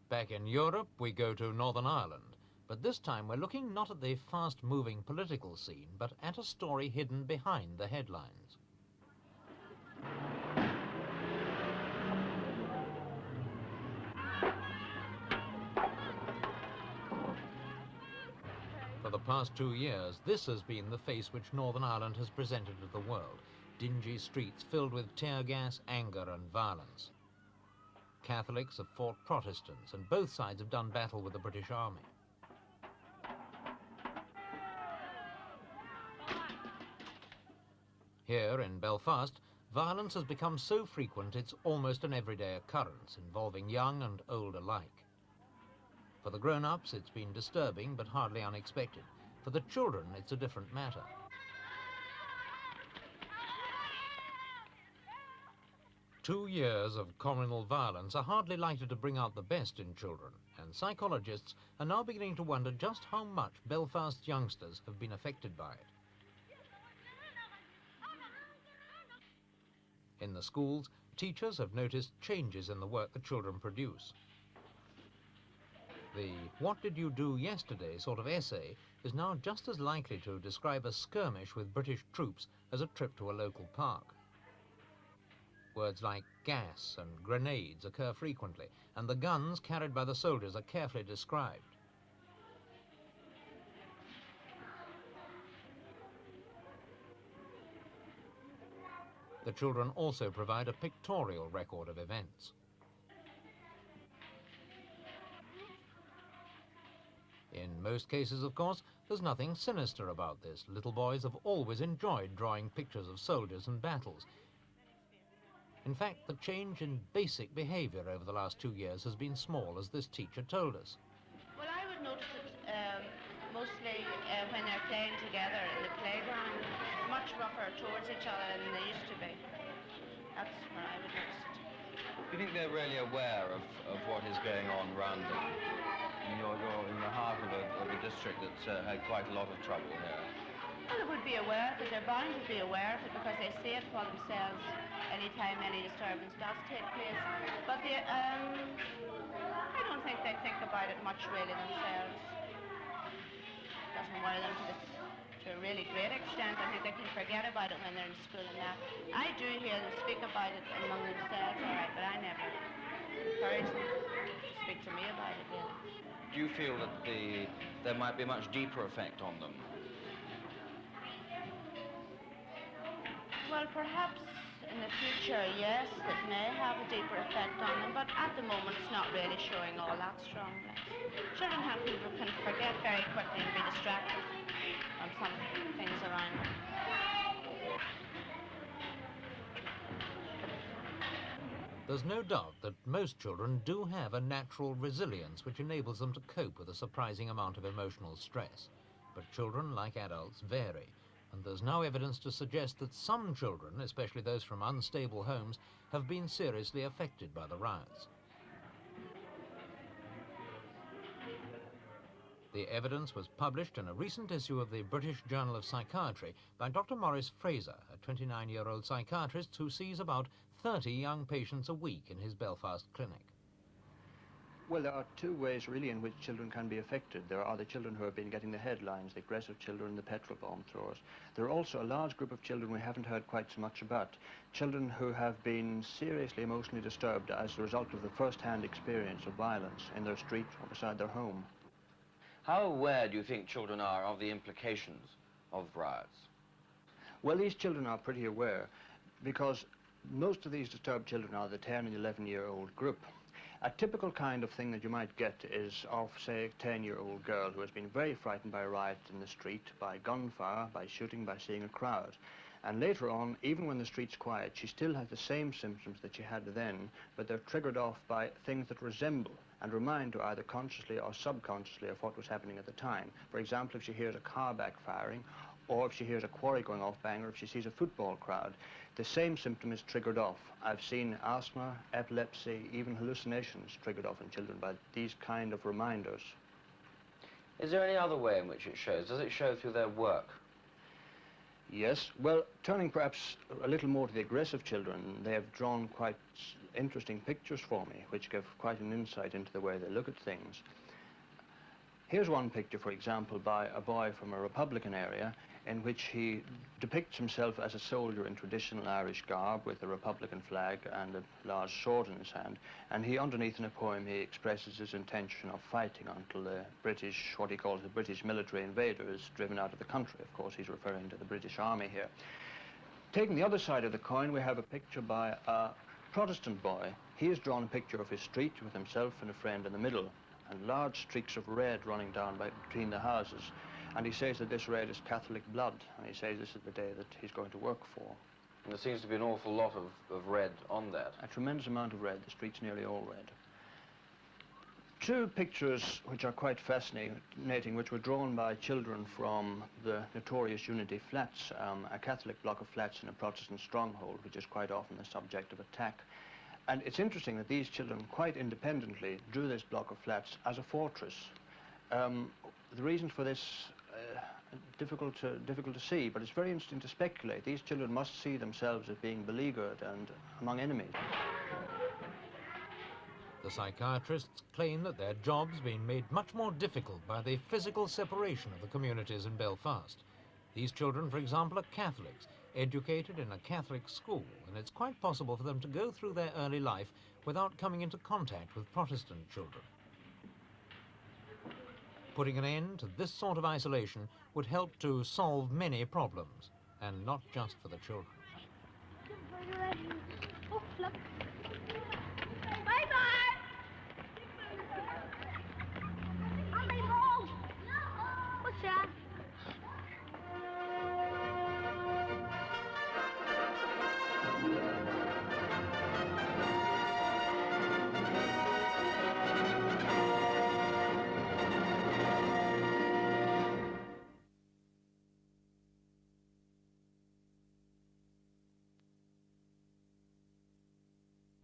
Back in Europe, we go to Northern Ireland, but this time we're looking not at the fast-moving political scene, but at a story hidden behind the headlines. For the past 2 years, this has been the face which Northern Ireland has presented to the world. Dingy streets filled with tear gas, anger and violence. Catholics have fought Protestants, and both sides have done battle with the British Army. Here in Belfast, violence has become so frequent it's almost an everyday occurrence, involving young and old alike. For the grown-ups, it's been disturbing but hardly unexpected. For the children, it's a different matter. Two years of communal violence are hardly likely to bring out the best in children, and psychologists are now beginning to wonder just how much Belfast youngsters have been affected by it. In the schools, teachers have noticed changes in the work the children produce. The "what did you do yesterday" sort of essay is now just as likely to describe a skirmish with British troops as a trip to a local park. Words like gas and grenades occur frequently, and the guns carried by the soldiers are carefully described. The children also provide a pictorial record of events. In most cases, of course, there's nothing sinister about this. Little boys have always enjoyed drawing pictures of soldiers and battles. In fact, the change in basic behaviour over the last 2 years has been small, as this teacher told us. Well, I would notice it mostly when they're playing together in the playground, much rougher towards each other than they used to be. That's where I would notice it. Do you think they're really aware of what is going on around them? You're in the heart of a district that's had quite a lot of trouble here. Well, they would be aware of it. They're bound to be aware of it because they see it for themselves anytime any disturbance does take place. But I don't think they think about it much really themselves. It doesn't worry them to a really great extent. I think they can forget about it when they're in school and that. I do hear them speak about it among themselves, all right, but I never encourage them to speak to me about it, really. Do you feel that there might be a much deeper effect on them? Well, perhaps in the future, yes, it may have a deeper effect on them, but at the moment it's not really showing all that strongly. Children who can forget very quickly and be distracted on some things around them. There's no doubt that most children do have a natural resilience which enables them to cope with a surprising amount of emotional stress. But children, like adults, vary, and there's now evidence to suggest that some children, especially those from unstable homes, have been seriously affected by the riots. The evidence was published in a recent issue of the British Journal of Psychiatry by Dr. Maurice Fraser, a 29-year-old psychiatrist who sees about 30 young patients a week in his Belfast clinic. Well, there are two ways really in which children can be affected. There are the children who have been getting the headlines, the aggressive children, the petrol bomb throwers. There are also a large group of children we haven't heard quite so much about. Children who have been seriously emotionally disturbed as a result of the first-hand experience of violence in their street or beside their home. How aware do you think children are of the implications of riots? Well, these children are pretty aware because most of these disturbed children are the 10 and 11-year-old group. A typical kind of thing that you might get is of, say, a 10-year-old girl who has been very frightened by a riot in the street, by gunfire, by shooting, by seeing a crowd. And later on, even when the street's quiet, she still has the same symptoms that she had then, but they're triggered off by things that resemble and remind her either consciously or subconsciously of what was happening at the time. For example, if she hears a car backfiring, or if she hears a quarry going off bang, or if she sees a football crowd, the same symptom is triggered off. I've seen asthma, epilepsy, even hallucinations triggered off in children by these kind of reminders. Is there any other way in which it shows? Does it show through their work? Yes, well, turning perhaps a little more to the aggressive children, they have drawn quite interesting pictures for me, which give quite an insight into the way they look at things. Here's one picture, for example, by a boy from a Republican area in which he depicts himself as a soldier in traditional Irish garb with a Republican flag and a large sword in his hand. And he, underneath in a poem, he expresses his intention of fighting until the British, what he calls the British military invader, is driven out of the country. Of course, he's referring to the British Army here. Taking the other side of the coin, we have a picture by a Protestant boy. He has drawn a picture of his street with himself and a friend in the middle, and large streaks of red running down between the houses. And he says that this red is Catholic blood, and he says this is the day that he's going to work for. And there seems to be an awful lot of red on that. A tremendous amount of red. The street's nearly all red. Two pictures which are quite fascinating, which were drawn by children from the notorious Unity Flats, a Catholic block of flats in a Protestant stronghold, which is quite often the subject of attack. And it's interesting that these children quite independently drew this block of flats as a fortress. The reasons for this difficult to see, but it's very interesting to speculate. These children must see themselves as being beleaguered and among enemies. The psychiatrists claim that their job's been made much more difficult by the physical separation of the communities in Belfast. These children, for example, are Catholics, educated in a Catholic school, and it's quite possible for them to go through their early life without coming into contact with Protestant children. Putting an end to this sort of isolation would help to solve many problems, and not just for the children. Oh, look.